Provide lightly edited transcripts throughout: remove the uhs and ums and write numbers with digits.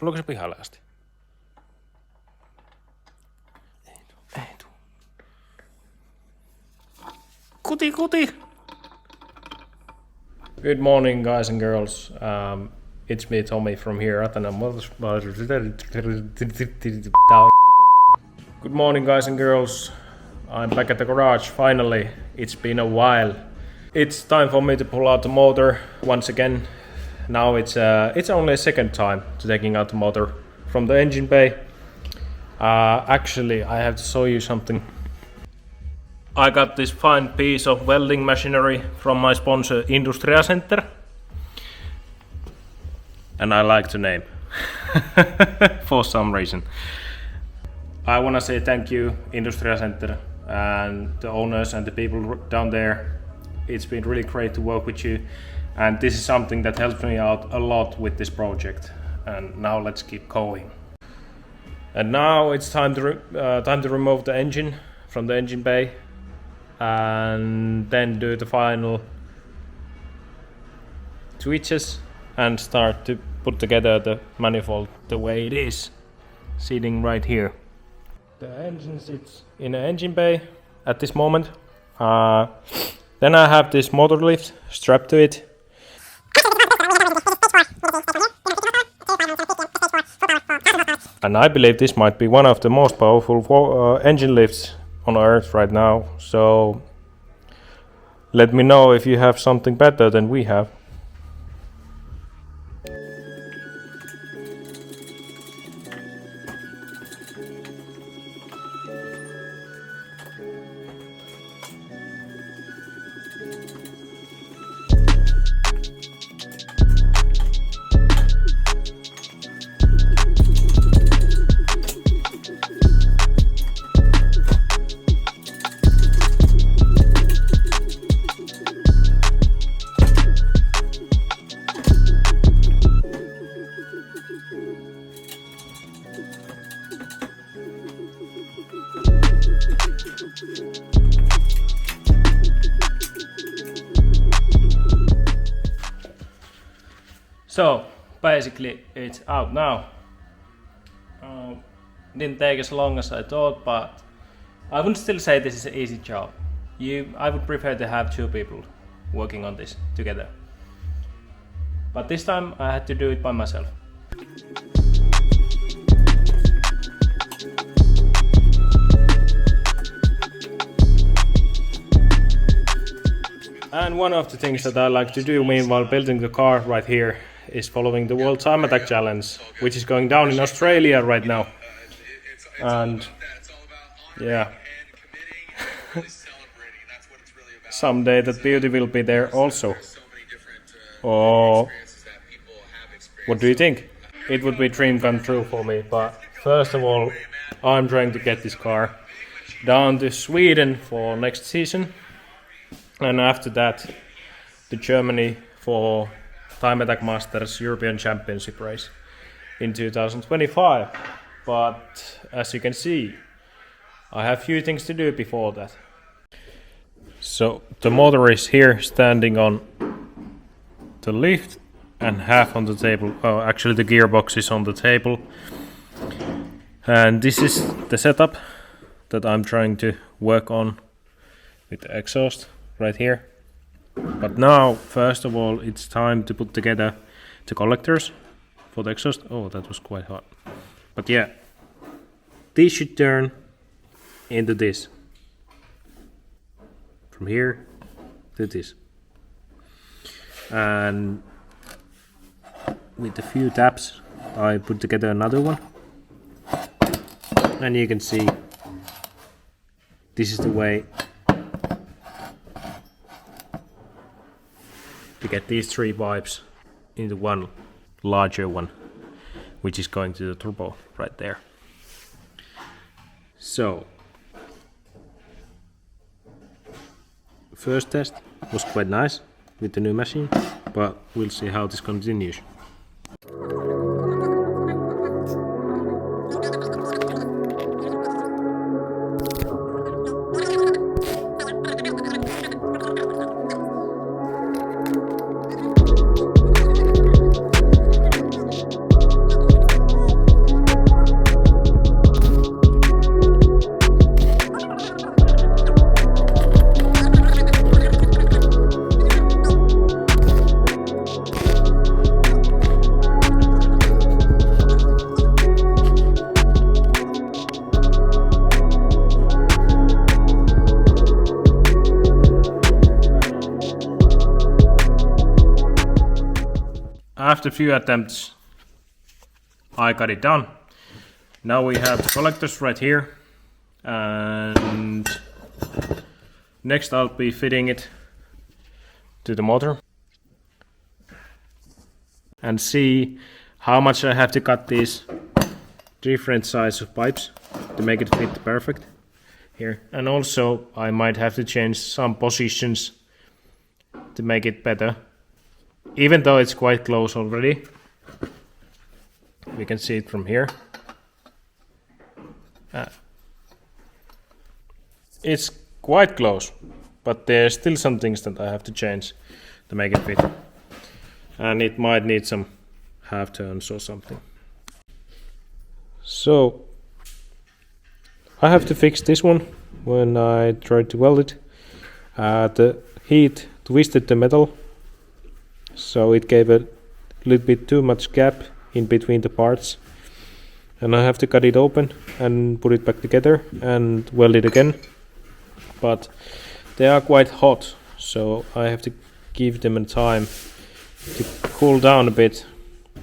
Oliko se pihalle asti? Ei tuu. Kuti! Good morning, guys and girls. It's me, Tommy, from here, Ratanen Motorsport. Good morning, guys and girls. I'm back at the garage, finally. It's been a while. It's time for me to pull out the motor once again. Now it's only a second time to taking out the motor from the engine bay. Actually, I have to show you something. I got this fine piece of welding machinery from my sponsor Industria Center. And I like the name. For some reason. I want to say thank you, Industria Center, and the owners and the people down there. It's been really great to work with you, and this is something that helps me out a lot with this project. And now let's keep going. And now it's time to remove the engine from the engine bay, and then do the final switches and start to put together the manifold the way it is, sitting right here. The engine sits in the engine bay at this moment. Then I have this motor lift strapped to it. And I believe this might be one of the most powerful engine lifts on Earth right now. So let me know if you have something better than we have. So basically it's out now. Didn't take as long as I thought, but I would still say this is an easy job. I would prefer to have two people working on this together. But this time I had to do it by myself. And one of the things that I like to do meanwhile building the car right here is following the World Time Attack Challenge, which is going down in Australia right now. And yeah, someday that beauty will be there also. Or what do you think? It would be a dream come true for me, but first of all, I'm trying to get this car down to Sweden for next season, and after that to Germany for Time Attack Masters European Championship race in 2025. But as you can see, I have few things to do before that. So the motor is here standing on the lift and half on the table. Oh, actually the gearbox is on the table. And this is the setup that I'm trying to work on with the exhaust right here. But now, first of all, it's time to put together the collectors for the exhaust. Oh, that was quite hot. But yeah, this should turn into this. From here to this. And with a few taps, I put together another one. And you can see, this is the way to get these three pipes into one larger one, which is going to the turbo right there. So first test was quite nice with the new machine, but we'll see how this continues. After a few attempts, I got it done. Now we have the collectors right here, and next I'll be fitting it to the motor and see how much I have to cut these different size of pipes to make it fit perfect here. And also I might have to change some positions to make it better, even though it's quite close already. We can see it from here. It's quite close, but there's still some things that I have to change to make it fit. And it might need some half turns or something. So I have to fix this one when I tried to weld it. The heat twisted the metal, so it gave a little bit too much gap in between the parts. And I have to cut it open and put it back together and weld it again. But they are quite hot, so I have to give them a time to cool down a bit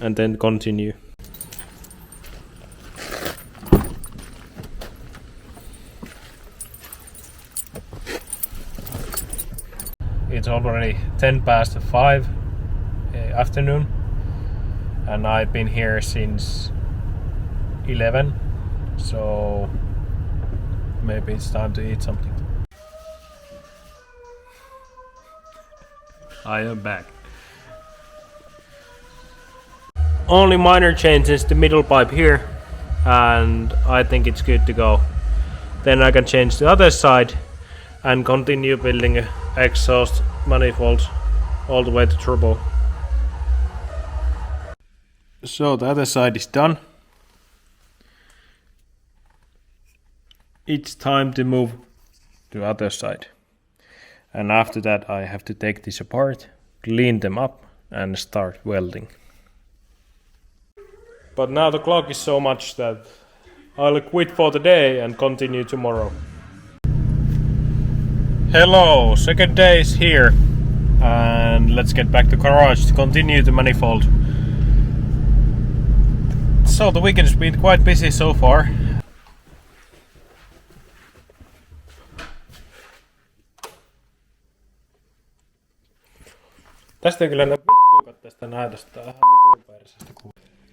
and then continue. It's already 10 past 5 afternoon, and I've been here since 11, so maybe it's time to eat something. I am back. Only minor changes the middle pipe here, and I think it's good to go. Then I can change the other side and continue building a exhaust manifold all the way to turbo. So the other side is done. It's time to move to the other side. And after that I have to take this apart, clean them up and start welding. But now the clock is so much that I'll quit for the day and continue tomorrow. Hello, second day is here, and let's get back to garage to continue the manifold. So the weekend has been quite busy so far.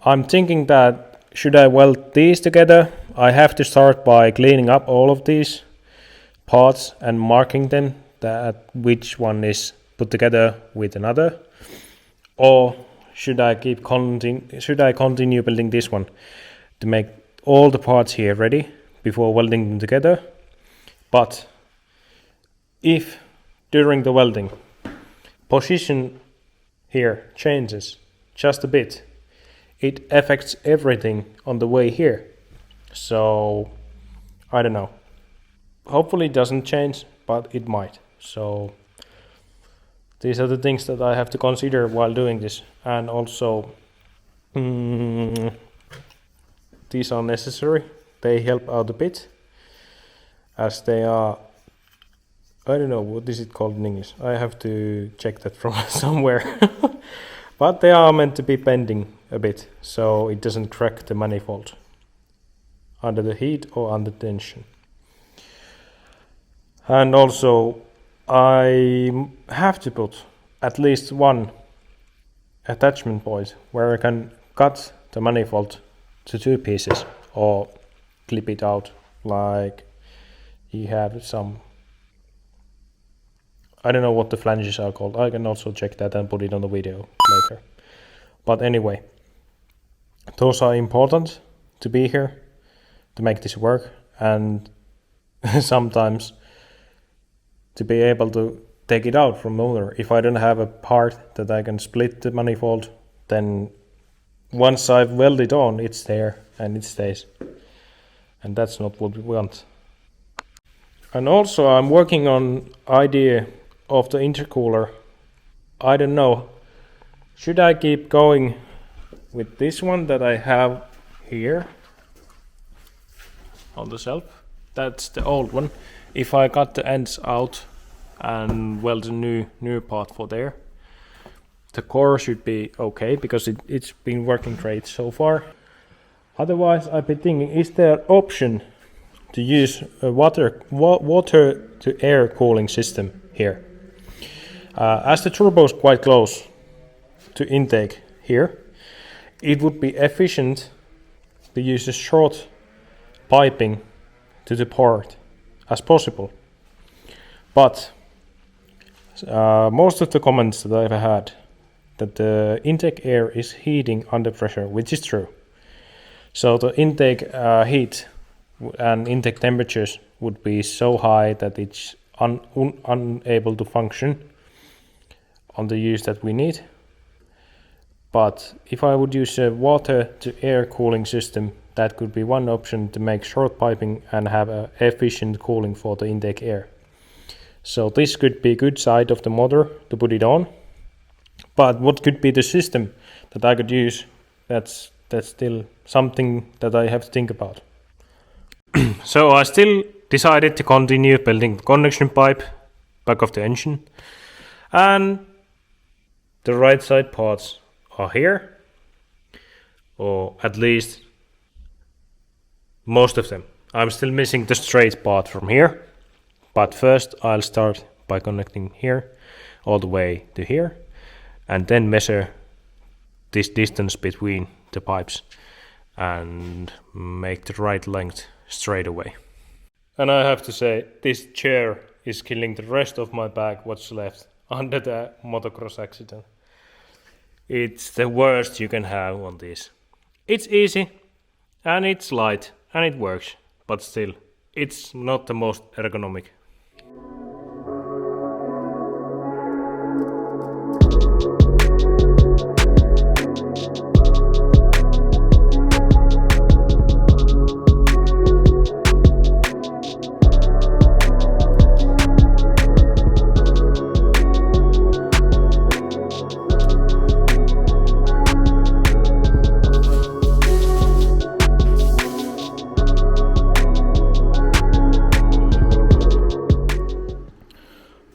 I'm thinking that should I weld these together, I have to start by cleaning up all of these parts and marking them that which one is put together with another, or should I continue building this one to make all the parts here ready before welding them together. But if during the welding position here changes just a bit, it affects everything on the way here. So I don't know. Hopefully it doesn't change, but it might. So these are the things that I have to consider while doing this. And also these are necessary. They help out a bit, as they are, I don't know, what is it called in English? I have to check that from somewhere. But they are meant to be bending a bit, so it doesn't crack the manifold under the heat or under tension. And also I have to put at least one attachment point where I can cut the manifold to two pieces or clip it out, like you have some, I don't know what the flanges are called. I can also check that and put it on the video later. But anyway, those are important to be here to make this work, and sometimes to be able to take it out from the motor. If I don't have a part that I can split the manifold, then once I've welded on, it's there and it stays. And that's not what we want. And also I'm working on idea of the intercooler. I don't know Should I keep going with this one that I have here on the shelf? That's the old one. If I cut the ends out and weld a new part for there, the core should be okay because it's been working great so far. Otherwise, I've been thinking, is there an option to use a water to air cooling system here? As the turbo is quite close to intake here, it would be efficient to use a short piping to the port as possible. But most of the comments that I've had that the intake air is heating under pressure, which is true. So the intake heat and intake temperatures would be so high that it's unable to function on the use that we need. But if I would use a water to air cooling system, that could be one option to make short piping and have a efficient cooling for the intake air. So this could be a good side of the motor to put it on. But what could be the system that I could use? That's still something that I have to think about. So I still decided to continue building the connection pipe back of the engine, and the right side parts are here, or at least most of them. I'm still missing the straight part from here, but first I'll start by connecting here all the way to here, and then measure this distance between the pipes and make the right length straight away. And I have to say, this chair is killing the rest of my back what's left under the motocross accident. It's the worst you can have on this. It's easy and it's light and it works, but still, it's not the most ergonomic.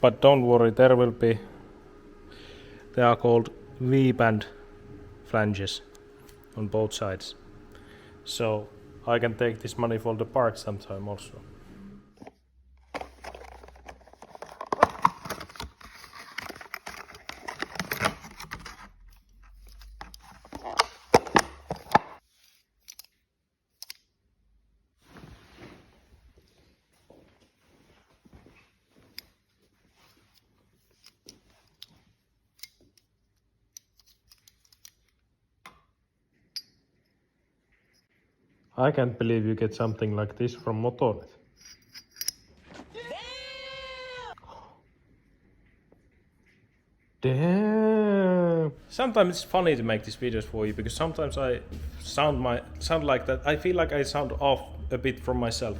But don't worry, there are called V-band flanges on both sides. So I can take this manifold apart sometime also. I can't believe you get something like this from Motornet. Damn! Sometimes it's funny to make these videos for you because sometimes I sound like that. I feel like I sound off a bit from myself.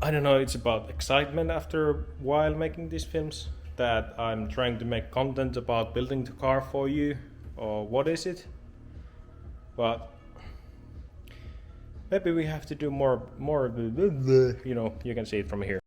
I don't know, it's about excitement after a while making these films, that I'm trying to make content about building the car for you, or what is it? But maybe we have to do more, you know, you can see it from here.